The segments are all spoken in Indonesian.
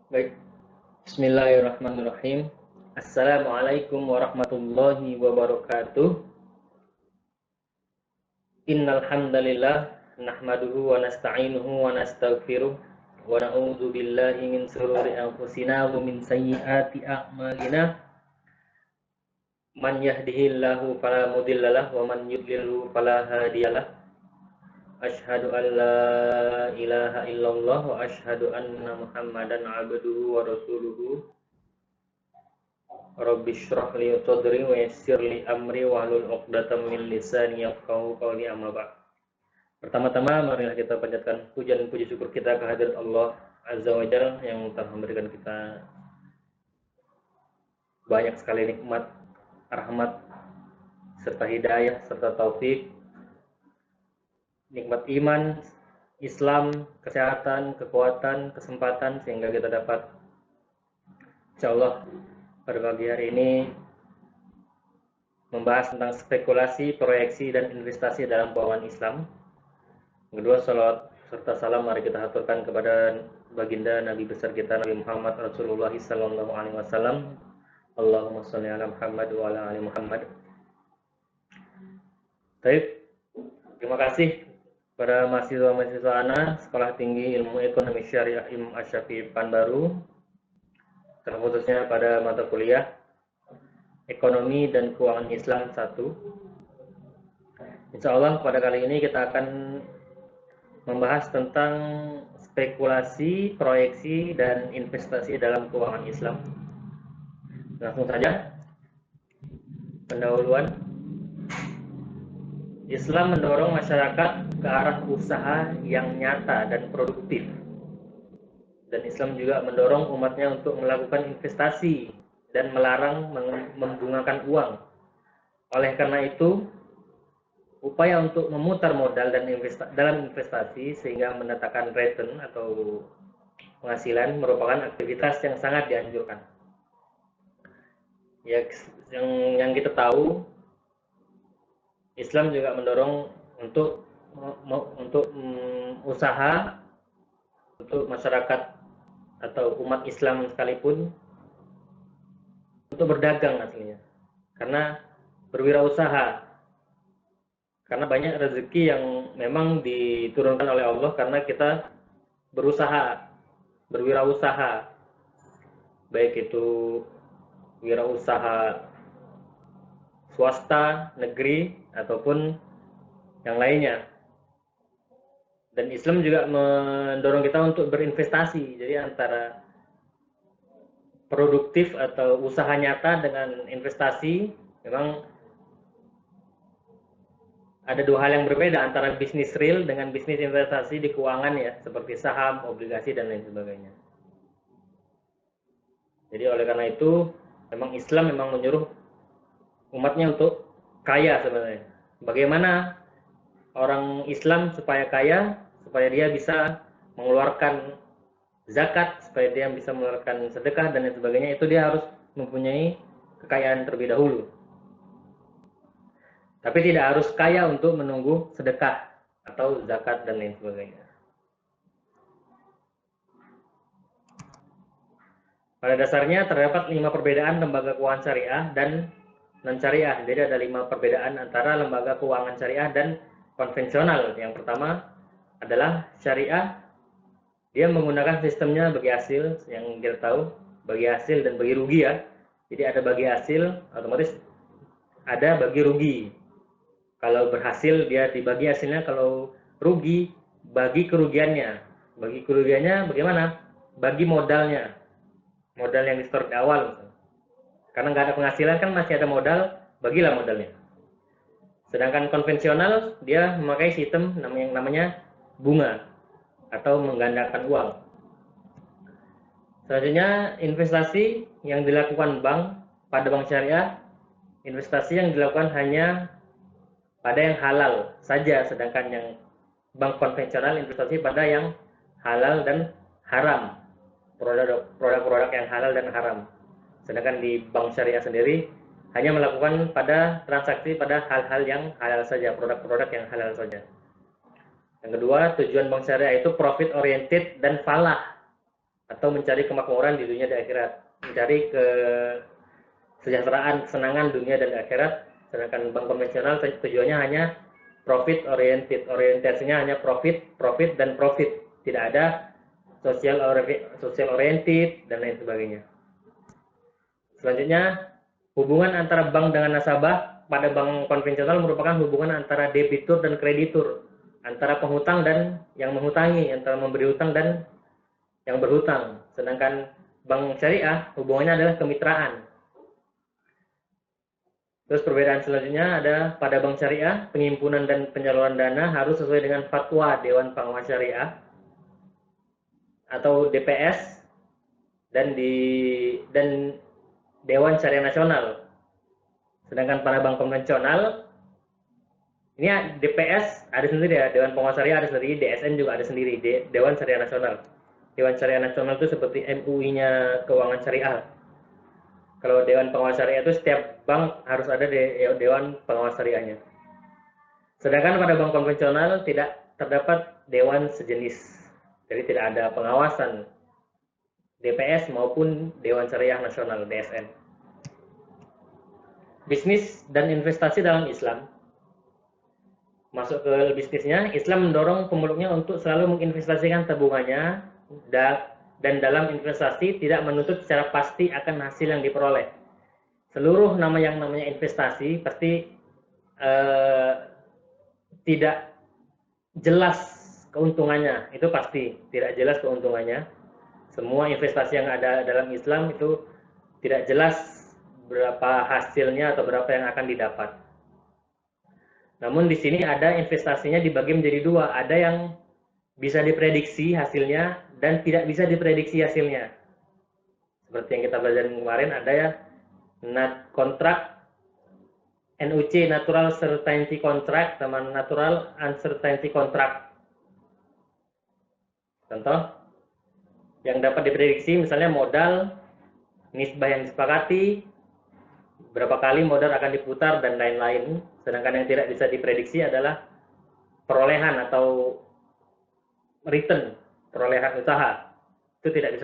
Baik, Bismillahirrahmanirrahim. Assalamualaikum warahmatullahi wabarakatuh. Innal hamdalillah nahmaduhu wa nasta'inuhu wa nastaghfiruh wa na'udzu billahi min shururi anfusina wa min sayyiati a'malina. Man yahdihillahu fala mudhillalah wa man yudlilhu fala hadiyalah. Asyhadu an la ilaha illallah wa asyhadu anna Muhammadan abduhu wa rasuluhu. Rabbi shrah li sadri wa yassir li amri wahlul 'uqdatam min lisani yafqahu qawli, amma ba'd. Pertama-tama marilah kita panjatkan puja dan puji syukur kita kehadirat Allah Azza wa Jalla yang telah memberikan kita banyak sekali nikmat, rahmat, serta hidayah, serta taufik, nikmat iman, Islam, kesehatan, kekuatan, kesempatan, sehingga kita dapat insyaallah pada pagi hari ini membahas tentang spekulasi, proyeksi, dan investasi dalam keuangan Islam. Kedua, salawat serta salam mari kita haturkan kepada baginda Nabi besar kita Nabi Muhammad Rasulullah sallallahu alaihi wasallam. Allahumma shalli ala Muhammad wa ala ali Muhammad. Baik, terima kasih pada mahasiswa-mahasiswa ANA Sekolah Tinggi Ilmu Ekonomi Syariah Imam Ash-Shafi'i Pekanbaru, terkhususnya pada mata kuliah Ekonomi dan Keuangan Islam 1. Insya Allah pada kali ini kita akan membahas tentang spekulasi, proyeksi, dan investasi dalam keuangan Islam. Langsung saja, pendahuluan. Islam mendorong masyarakat ke arah usaha yang nyata dan produktif. Dan Islam juga mendorong umatnya untuk melakukan investasi dan melarang membungakan uang. Oleh karena itu, upaya untuk memutar modal dan dalam investasi sehingga mendatangkan return atau penghasilan merupakan aktivitas yang sangat dianjurkan. Ya, yang kita tahu, Islam juga mendorong untuk usaha untuk masyarakat atau umat Islam sekalipun untuk berdagang aslinya, karena berwirausaha, karena banyak rezeki yang memang diturunkan oleh Allah karena kita berusaha, berwirausaha, baik itu wirausaha swasta, negeri, ataupun yang lainnya. Dan Islam juga mendorong kita untuk berinvestasi, jadi antara produktif atau usaha nyata dengan investasi memang ada dua hal yang berbeda antara bisnis real dengan bisnis investasi di keuangan, ya, seperti saham, obligasi, dan lain sebagainya. Jadi oleh karena itu memang Islam memang menyuruh umatnya untuk kaya sebenarnya. Bagaimana orang Islam supaya kaya, supaya dia bisa mengeluarkan zakat, supaya dia bisa mengeluarkan sedekah dan lain sebagainya, itu dia harus mempunyai kekayaan terlebih dahulu. Tapi tidak harus kaya untuk menunggu sedekah atau zakat dan lain sebagainya. Pada dasarnya terdapat 5 perbedaan lembaga keuangan syariah dan non-syariah. Jadi ada 5 perbedaan antara lembaga keuangan syariah dan konvensional. Yang pertama adalah syariah. Dia menggunakan sistemnya bagi hasil, yang kita tahu, bagi hasil dan bagi rugi, ya. Jadi ada bagi hasil, otomatis ada bagi rugi. Kalau berhasil dia dibagi hasilnya, kalau rugi bagi kerugiannya. Bagi kerugiannya bagaimana? Bagi modalnya. Modal yang di-store di awal. Karena nggak ada penghasilan kan masih ada modal, bagilah modalnya. Sedangkan konvensional dia memakai sistem yang namanya bunga atau menggandakan uang. Selanjutnya investasi yang dilakukan bank pada bank syariah, investasi yang dilakukan hanya pada yang halal saja, sedangkan yang bank konvensional investasi pada yang halal dan haram, produk-produk yang halal dan haram. Sedangkan di bank syariah sendiri hanya melakukan pada transaksi pada hal-hal yang halal saja, produk-produk yang halal saja. Yang kedua, tujuan bank syariah itu profit oriented dan falah. atau mencari kemakmuran di dunia dan akhirat, mencari kesejahteraan, kesenangan dunia dan akhirat. Sedangkan bank konvensional tujuannya hanya profit oriented, orientasinya hanya profit, dan profit, tidak ada social oriented dan lain sebagainya. Selanjutnya, hubungan antara bank dengan nasabah pada bank konvensional merupakan hubungan antara debitur dan kreditur, antara penghutang dan yang menghutangi, antara memberi hutang dan yang berhutang. Sedangkan bank syariah hubungannya adalah kemitraan. Terus perbedaan selanjutnya ada pada bank syariah, penghimpunan dan penyaluran dana harus sesuai dengan fatwa Dewan Pengawas Syariah atau DPS dan Dewan Syariah Nasional. Sedangkan pada bank konvensional ini DPS ada sendiri ya, Dewan Pengawas Syariah ada sendiri, DSN juga ada sendiri, Dewan Syariah Nasional. Dewan Syariah Nasional itu seperti MUI-nya keuangan syariah. Kalau Dewan Pengawas Syariah itu setiap bank harus ada Dewan Pengawas Syariahnya. Sedangkan pada bank konvensional tidak terdapat dewan sejenis. Jadi tidak ada pengawasan DPS maupun Dewan Syariah Nasional DSN. Bisnis dan investasi dalam Islam. Masuk ke bisnisnya, Islam mendorong pemeluknya untuk selalu menginvestasikan tabungannya dan dalam investasi tidak menuntut secara pasti akan hasil yang diperoleh. Seluruh yang namanya investasi pasti tidak jelas keuntungannya, itu pasti tidak jelas keuntungannya. Semua investasi yang ada dalam Islam itu tidak jelas berapa hasilnya atau berapa yang akan didapat. Namun di sini ada investasinya dibagi menjadi dua, ada yang bisa diprediksi hasilnya dan tidak bisa diprediksi hasilnya. Seperti yang kita belajar kemarin, ada ya kontrak NUC, Natural Certainty Contract, sama Natural Uncertainty Contract. Contoh yang dapat diprediksi misalnya modal, nisbah yang disepakati, berapa kali modal akan diputar dan lain-lain. Sedangkan yang tidak bisa diprediksi adalah perolehan atau return, perolehan usaha. Itu tidak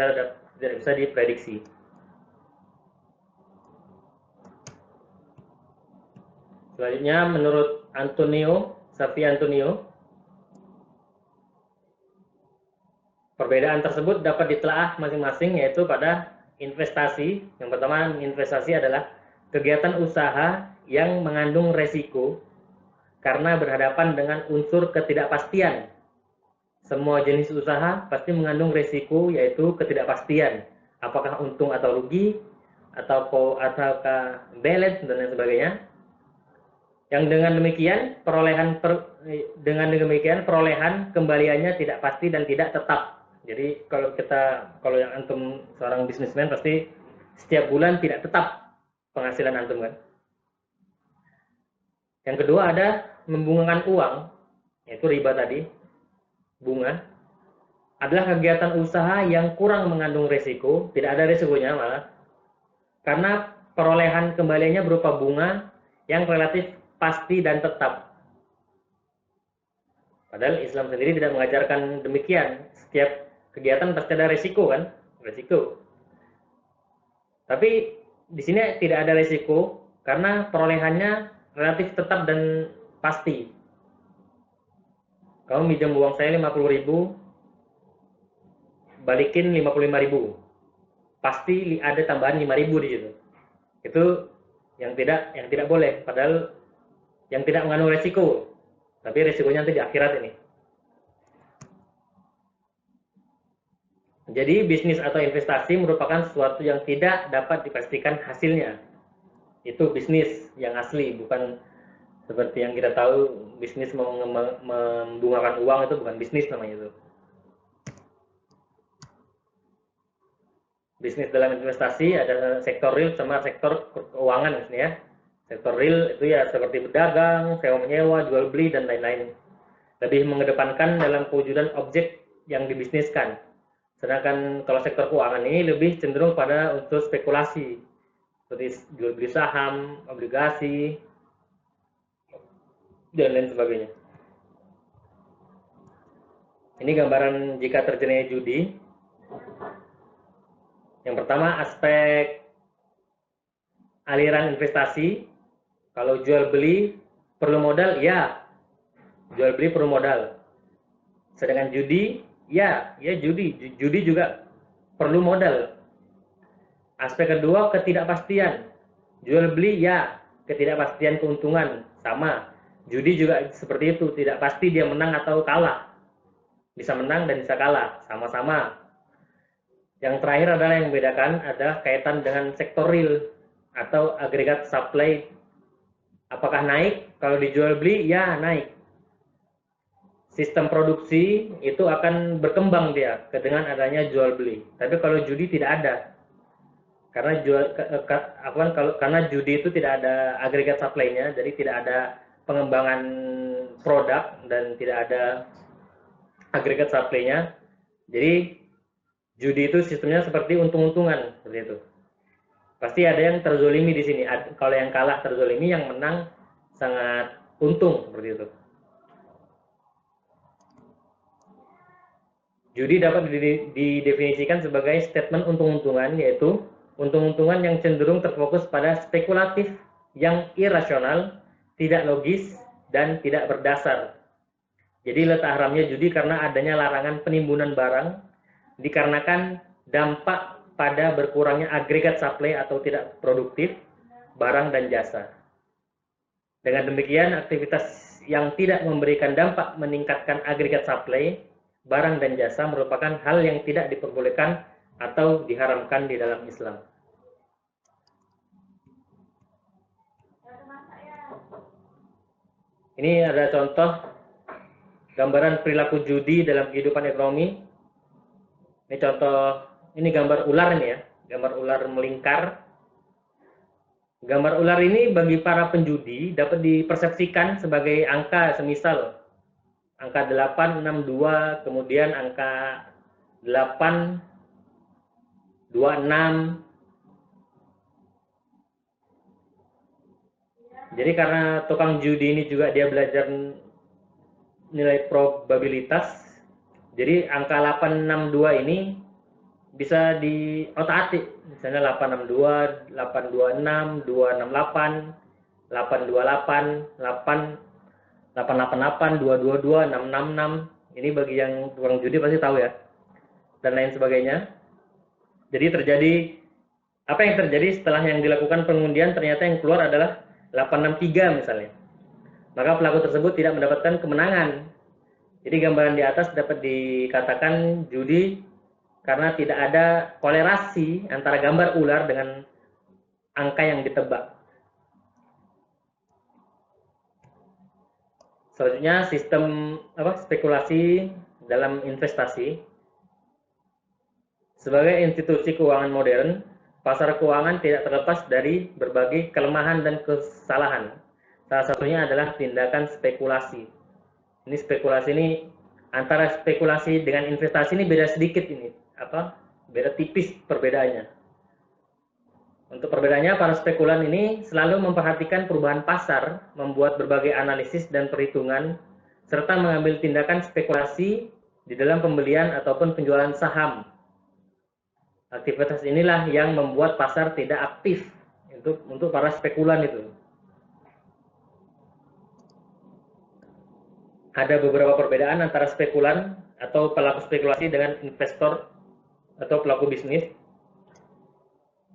bisa diprediksi. Selanjutnya menurut Safi Antonio, perbedaan tersebut dapat ditelaah masing-masing, yaitu pada investasi. Yang pertama, investasi adalah kegiatan usaha yang mengandung resiko karena berhadapan dengan unsur ketidakpastian. Semua jenis usaha pasti mengandung resiko, yaitu ketidakpastian. Apakah untung atau rugi, ataukah balance dan lain sebagainya. Yang dengan demikian perolehan kembaliannya tidak pasti dan tidak tetap. Jadi kalau yang antum seorang bisnismen pasti setiap bulan tidak tetap penghasilan antum kan. Yang kedua ada membungakan uang, yaitu riba tadi. Bunga adalah kegiatan usaha yang kurang mengandung risiko, tidak ada risikonya malah. Karena perolehan kembaliannya berupa bunga yang relatif pasti dan tetap. Padahal Islam sendiri tidak mengajarkan demikian. Setiap kegiatan pasti ada risiko kan? Risiko. Tapi di sini tidak ada risiko karena perolehannya relatif tetap dan pasti. Kamu minjam uang saya 50.000, balikin 55.000. Pasti ada tambahan 5.000 di situ. Itu yang tidak boleh. Padahal yang tidak mengandung resiko, tapi resikonya nanti di akhirat ini. Jadi bisnis atau investasi merupakan sesuatu yang tidak dapat dipastikan hasilnya. Itu bisnis yang asli, bukan seperti yang kita tahu bisnis membungakan uang, itu bukan bisnis namanya itu. Bisnis dalam investasi ada sektor real sama sektor keuangan misalnya ya. Sektor real itu ya seperti berdagang, sewa menyewa, jual beli dan lain-lain. Lebih mengedepankan dalam pewujudan objek yang dibisniskan. Sedangkan kalau sektor keuangan ini lebih cenderung pada unsur spekulasi, seperti jual beli saham, obligasi, dan lain sebagainya. Ini gambaran jika terjadinya judi. Yang pertama aspek aliran investasi. Kalau jual beli perlu modal, ya jual beli perlu modal. Sedangkan judi, ya judi juga perlu modal. Aspek kedua ketidakpastian. Jual beli, ya ketidakpastian keuntungan sama. Judi juga seperti itu, tidak pasti dia menang atau kalah. Bisa menang dan bisa kalah, sama-sama. Yang terakhir adalah yang membedakan adalah kaitan dengan sektor real atau agregat supply. Apakah naik? Kalau dijual beli, ya naik. Sistem produksi itu akan berkembang dia dengan adanya jual beli. Tapi kalau judi tidak ada. Karena judi itu tidak ada agregat supply-nya, jadi tidak ada pengembangan produk dan tidak ada agregat supply-nya. Jadi judi itu sistemnya seperti untung-untungan seperti itu. Pasti ada yang terzolimi di sini. Kalau yang kalah terzolimi, yang menang sangat untung seperti itu. Judi dapat didefinisikan sebagai statement untung-untungan, yaitu untung-untungan yang cenderung terfokus pada spekulatif, yang irasional, tidak logis, dan tidak berdasar. Jadi letak haramnya judi karena adanya larangan penimbunan barang, dikarenakan dampak pada berkurangnya agregat supply atau tidak produktif barang dan jasa. Dengan demikian, aktivitas yang tidak memberikan dampak meningkatkan agregat supply, barang dan jasa merupakan hal yang tidak diperbolehkan atau diharamkan di dalam Islam. Ini ada contoh gambaran perilaku judi dalam kehidupan ekonomi. Ini contoh, ini gambar ular ini ya, gambar ular melingkar. Gambar ular ini bagi para penjudi dapat dipersepsikan sebagai angka, semisal angka 862, kemudian angka 826. Jadi karena tukang judi ini juga dia belajar nilai probabilitas, jadi angka 862 ini bisa diotak-atik. Misalnya 862, 826, 268, 828, 888, 222, 666. Ini bagi yang tukang judi pasti tahu ya. Dan lain sebagainya. Jadi apa yang terjadi setelah yang dilakukan pengundian, ternyata yang keluar adalah 863 misalnya. Maka pelaku tersebut tidak mendapatkan kemenangan. Jadi gambaran di atas dapat dikatakan judi karena tidak ada kolerasi antara gambar ular dengan angka yang ditebak. Selanjutnya sistem spekulasi dalam investasi. Sebagai institusi keuangan modern, pasar keuangan tidak terlepas dari berbagai kelemahan dan kesalahan. Salah satunya adalah tindakan spekulasi. Ini spekulasi ini, antara spekulasi dengan investasi ini beda sedikit ini. Beda tipis perbedaannya. Untuk perbedaannya, para spekulan ini selalu memperhatikan perubahan pasar, membuat berbagai analisis dan perhitungan, serta mengambil tindakan spekulasi di dalam pembelian ataupun penjualan saham. Aktivitas inilah yang membuat pasar tidak aktif untuk para spekulan itu. Ada beberapa perbedaan antara spekulan atau pelaku spekulasi dengan investor atau pelaku bisnis.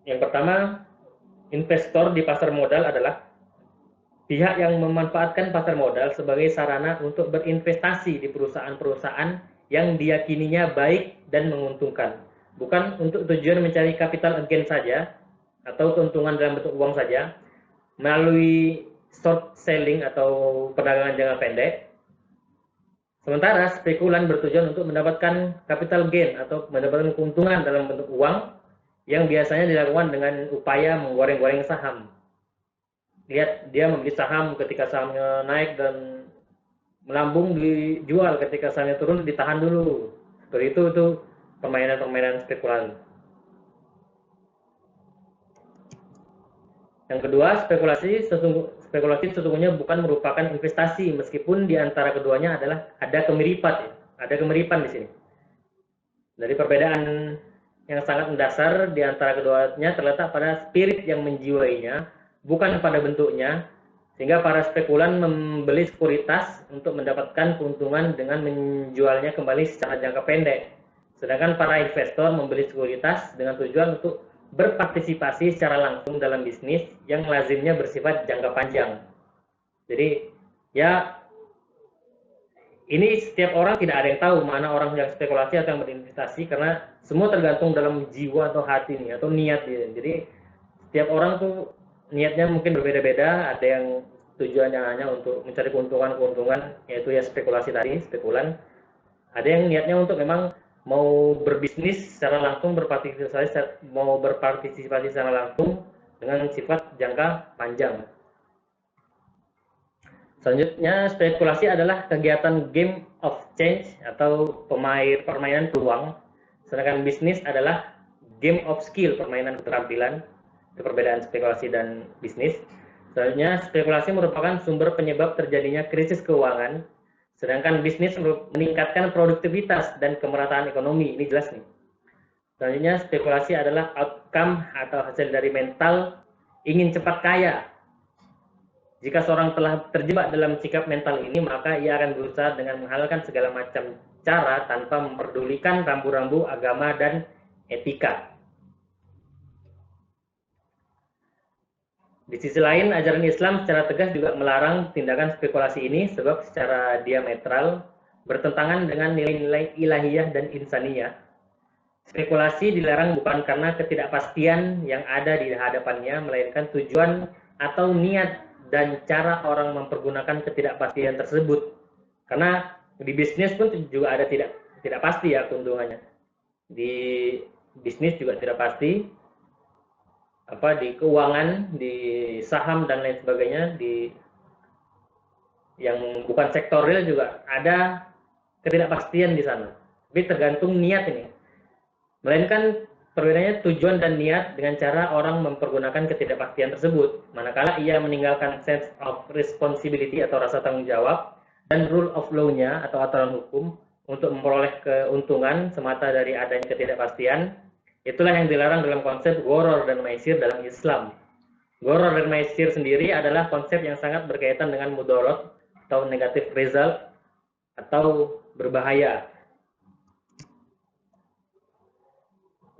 Yang pertama, investor di pasar modal adalah pihak yang memanfaatkan pasar modal sebagai sarana untuk berinvestasi di perusahaan-perusahaan yang diyakininya baik dan menguntungkan. Bukan untuk tujuan mencari capital gain saja atau keuntungan dalam bentuk uang saja melalui short selling atau perdagangan jangka pendek. Sementara spekulan bertujuan untuk mendapatkan capital gain atau mendapatkan keuntungan dalam bentuk uang yang biasanya dilakukan dengan upaya menggoreng-goreng saham. Lihat, dia membeli saham ketika sahamnya naik dan melambung, dijual ketika sahamnya turun, ditahan dulu. Seperti itu permainan-permainan spekulan. Yang kedua, spekulasi sesungguhnya bukan merupakan investasi, meskipun di antara keduanya ada kemiripan di sini. Dari perbedaan yang sangat mendasar di antara keduanya terletak pada spirit yang menjiwainya, bukan pada bentuknya, sehingga para spekulan membeli sekuritas untuk mendapatkan keuntungan dengan menjualnya kembali secara jangka pendek. Sedangkan para investor membeli sekuritas dengan tujuan untuk berpartisipasi secara langsung dalam bisnis yang lazimnya bersifat jangka panjang. Jadi ya ini setiap orang tidak ada yang tahu mana orang yang spekulasi atau yang berinvestasi, karena semua tergantung dalam jiwa atau hati nih, atau niat dia. Jadi setiap orang tuh niatnya mungkin berbeda-beda. Ada yang tujuannya hanya untuk mencari keuntungan, yaitu ya spekulasi tadi, spekulan. Ada yang niatnya untuk memang mau berbisnis secara langsung, mau berpartisipasi secara langsung dengan sifat jangka panjang. Selanjutnya, spekulasi adalah kegiatan game of change atau permainan peluang. Sedangkan bisnis adalah game of skill, permainan keterampilan. Itu perbedaan spekulasi dan bisnis. Selanjutnya, spekulasi merupakan sumber penyebab terjadinya krisis keuangan. Sedangkan bisnis meningkatkan produktivitas dan kemerataan ekonomi. Ini jelas nih. Selanjutnya, spekulasi adalah outcome atau hasil dari mental ingin cepat kaya. Jika seorang telah terjebak dalam sikap mental ini, maka ia akan berusaha dengan menghalalkan segala macam cara tanpa memperdulikan rambu-rambu agama dan etika. Di sisi lain, ajaran Islam secara tegas juga melarang tindakan spekulasi ini sebab secara diametral bertentangan dengan nilai-nilai ilahiyah dan insaniyah. Spekulasi dilarang bukan karena ketidakpastian yang ada di hadapannya, melainkan tujuan atau niat dan cara orang mempergunakan ketidakpastian tersebut. Karena di bisnis pun juga ada tidak pasti ya keuntungannya. Di bisnis juga tidak pasti, di keuangan, di saham dan lain sebagainya, di yang bukan sektor real juga ada ketidakpastian di sana. Tapi tergantung niat ini. Melainkan perbedaannya tujuan dan niat dengan cara orang mempergunakan ketidakpastian tersebut. Manakala ia meninggalkan sense of responsibility atau rasa tanggung jawab dan rule of law-nya atau aturan hukum untuk memperoleh keuntungan semata dari adanya ketidakpastian, itulah yang dilarang dalam konsep gharar dan maisir dalam Islam. Gharar dan maisir sendiri adalah konsep yang sangat berkaitan dengan mudarat atau negative result atau berbahaya.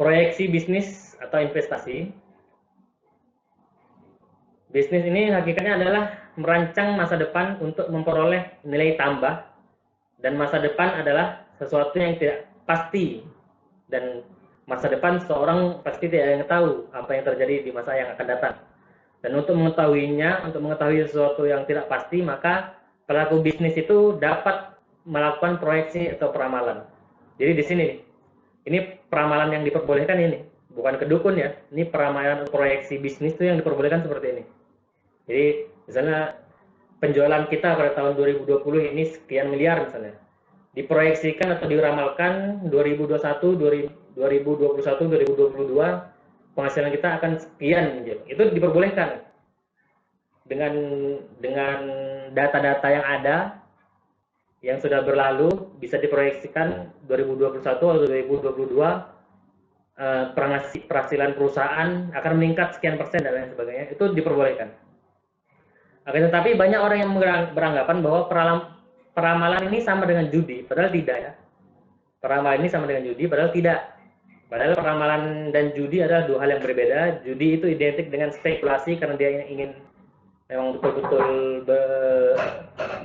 Proyeksi bisnis atau investasi. Bisnis ini hakikatnya adalah merancang masa depan untuk memperoleh nilai tambah, dan masa depan adalah sesuatu yang tidak pasti, dan masa depan seorang pasti tidak ada yang tahu apa yang terjadi di masa yang akan datang. Dan untuk mengetahuinya, untuk mengetahui sesuatu yang tidak pasti, maka pelaku bisnis itu dapat melakukan proyeksi atau peramalan. Jadi di sini ini peramalan yang diperbolehkan ini, bukan kedukun ya. Ini peramalan proyeksi bisnis itu yang diperbolehkan seperti ini. Jadi misalnya penjualan kita pada tahun 2020 ini sekian miliar misalnya. Diproyeksikan atau diramalkan 2021, 2021, 2022 penghasilan kita akan sekian gitu. Itu diperbolehkan. Dengan data-data yang ada yang sudah berlalu bisa diproyeksikan 2021 atau 2022 penghasilan perusahaan akan meningkat sekian persen dan lain sebagainya, itu diperbolehkan. Akan tetapi banyak orang yang beranggapan bahwa peramalan ini sama dengan judi, padahal tidak ya. Peramalan ini sama dengan judi, padahal tidak. Padahal peramalan dan judi adalah dua hal yang berbeda. Judi itu identik dengan spekulasi karena dia ingin memang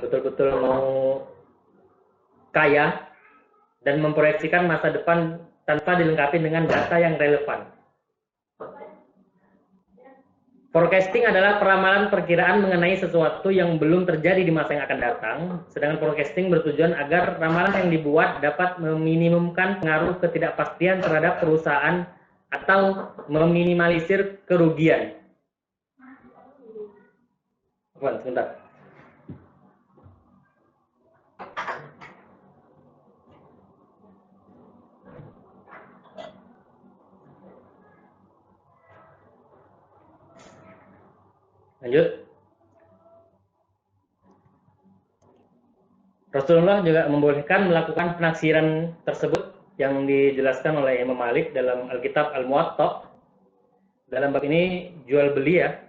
betul-betul mau kaya dan memproyeksikan masa depan tanpa dilengkapi dengan data yang relevan. Forecasting adalah peramalan perkiraan mengenai sesuatu yang belum terjadi di masa yang akan datang, sedangkan forecasting bertujuan agar ramalan yang dibuat dapat meminimumkan pengaruh ketidakpastian terhadap perusahaan atau meminimalisir kerugian. Sebentar. Lanjut. Rasulullah juga membolehkan melakukan penaksiran tersebut yang dijelaskan oleh Imam Malik dalam Alkitab Al-Muwatta. Dalam bab ini jual beli ya,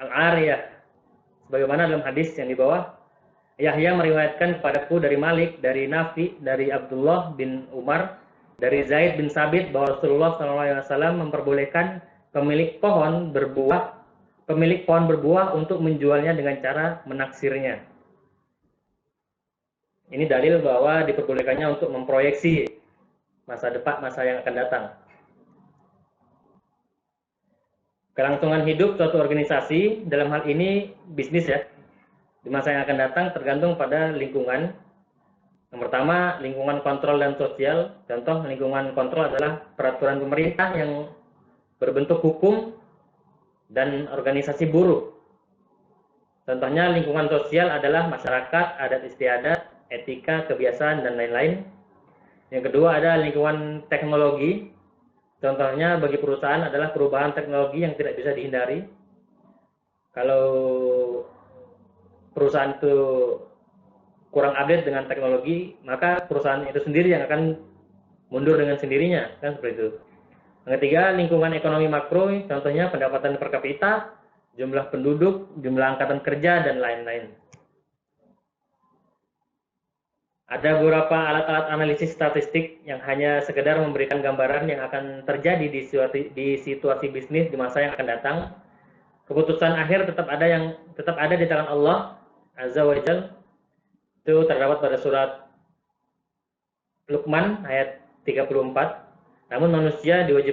al-ariyah. Sebagaimana dalam hadis yang di bawah, Yahya meriwayatkan kepadaku dari Malik, dari Nafi, dari Abdullah bin Umar, dari Zaid bin Sabit bahwa Rasulullah SAW memperbolehkan pemilik pohon berbuah untuk menjualnya dengan cara menaksirnya. Ini dalil bahwa diperbolehkannya untuk memproyeksi masa depan, masa yang akan datang. Kelangsungan hidup suatu organisasi, dalam hal ini bisnis ya, di masa yang akan datang tergantung pada lingkungan. Yang pertama, lingkungan kontrol dan sosial. Contoh lingkungan kontrol adalah peraturan pemerintah yang berbentuk hukum dan organisasi buruh. Contohnya lingkungan sosial adalah masyarakat, adat istiadat, etika, kebiasaan, dan lain-lain. Yang kedua ada lingkungan teknologi. Contohnya bagi perusahaan adalah perubahan teknologi yang tidak bisa dihindari. Kalau perusahaan itu kurang update dengan teknologi, maka perusahaan itu sendiri yang akan mundur dengan sendirinya, kan seperti itu. Yang ketiga, lingkungan ekonomi makro, contohnya pendapatan per kapita, jumlah penduduk, jumlah angkatan kerja, dan lain-lain. Ada beberapa alat-alat analisis statistik yang hanya sekedar memberikan gambaran yang akan terjadi di situasi bisnis di masa yang akan datang. Keputusan akhir tetap ada di tangan Allah Azza wa Jalla. Itu terdapat pada surat Luqman ayat 34. Namun manusia juga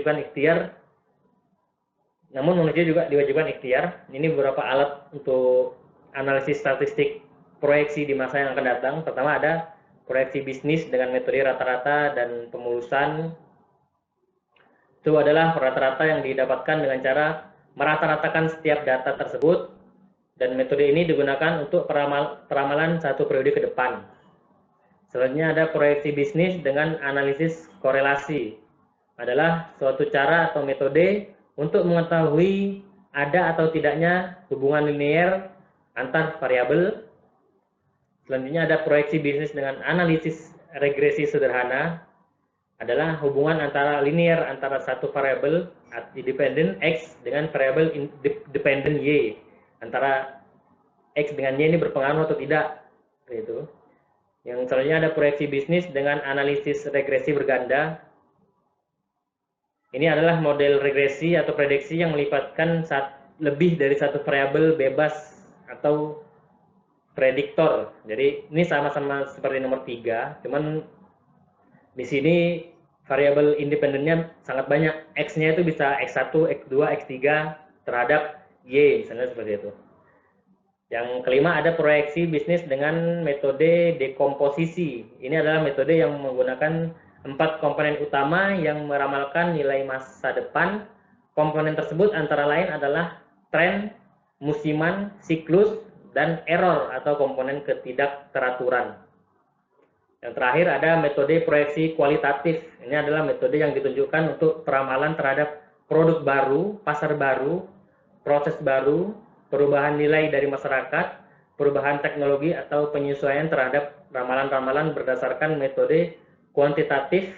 diwajibkan ikhtiar. Ini beberapa alat untuk analisis statistik proyeksi di masa yang akan datang. Pertama ada proyeksi bisnis dengan metode rata-rata dan pemulusan. Itu adalah rata-rata yang didapatkan dengan cara merata-ratakan setiap data tersebut, dan metode ini digunakan untuk peramalan satu periode ke depan. Selanjutnya ada proyeksi bisnis dengan analisis korelasi. Adalah suatu cara atau metode untuk mengetahui ada atau tidaknya hubungan linear antar variabel. Selanjutnya ada proyeksi bisnis dengan analisis regresi sederhana. Adalah hubungan antara linear antara satu variabel independen X dengan variabel dependen Y. Antara X dengan Y ini berpengaruh atau tidak. Gitu. Yang selanjutnya ada proyeksi bisnis dengan analisis regresi berganda. Ini adalah model regresi atau prediksi yang melibatkan lebih dari satu variabel bebas atau prediktor. Jadi ini sama-sama seperti nomor 3, cuman di sini variabel independennya sangat banyak. X-nya itu bisa X1, X2, X3 terhadap Y, misalnya seperti itu. Yang kelima ada proyeksi bisnis dengan metode dekomposisi. Ini adalah metode yang menggunakan 4 komponen utama yang meramalkan nilai masa depan. Komponen tersebut antara lain adalah tren, musiman, siklus, dan error atau komponen ketidakteraturan. Yang terakhir ada metode proyeksi kualitatif. Ini adalah metode yang ditunjukkan untuk peramalan terhadap produk baru, pasar baru, proses baru, perubahan nilai dari masyarakat, perubahan teknologi, atau penyesuaian terhadap ramalan-ramalan berdasarkan metode kuantitatif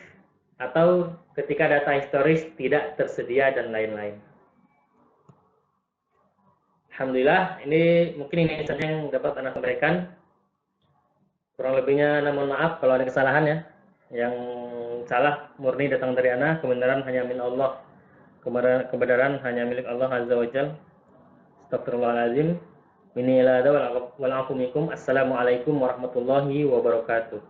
atau ketika data historis tidak tersedia dan lain-lain. Alhamdulillah, mungkin ini saja yang dapat Anda sampaikan. Kurang lebihnya mohon maaf kalau ada kesalahan ya. Yang salah murni datang dari Anda, kebenaran hanya milik Allah. Kebenaran hanya milik Allah Azza wa Jalla. Astagfirullahaladzim. Assalamualaikum warahmatullahi wabarakatuh.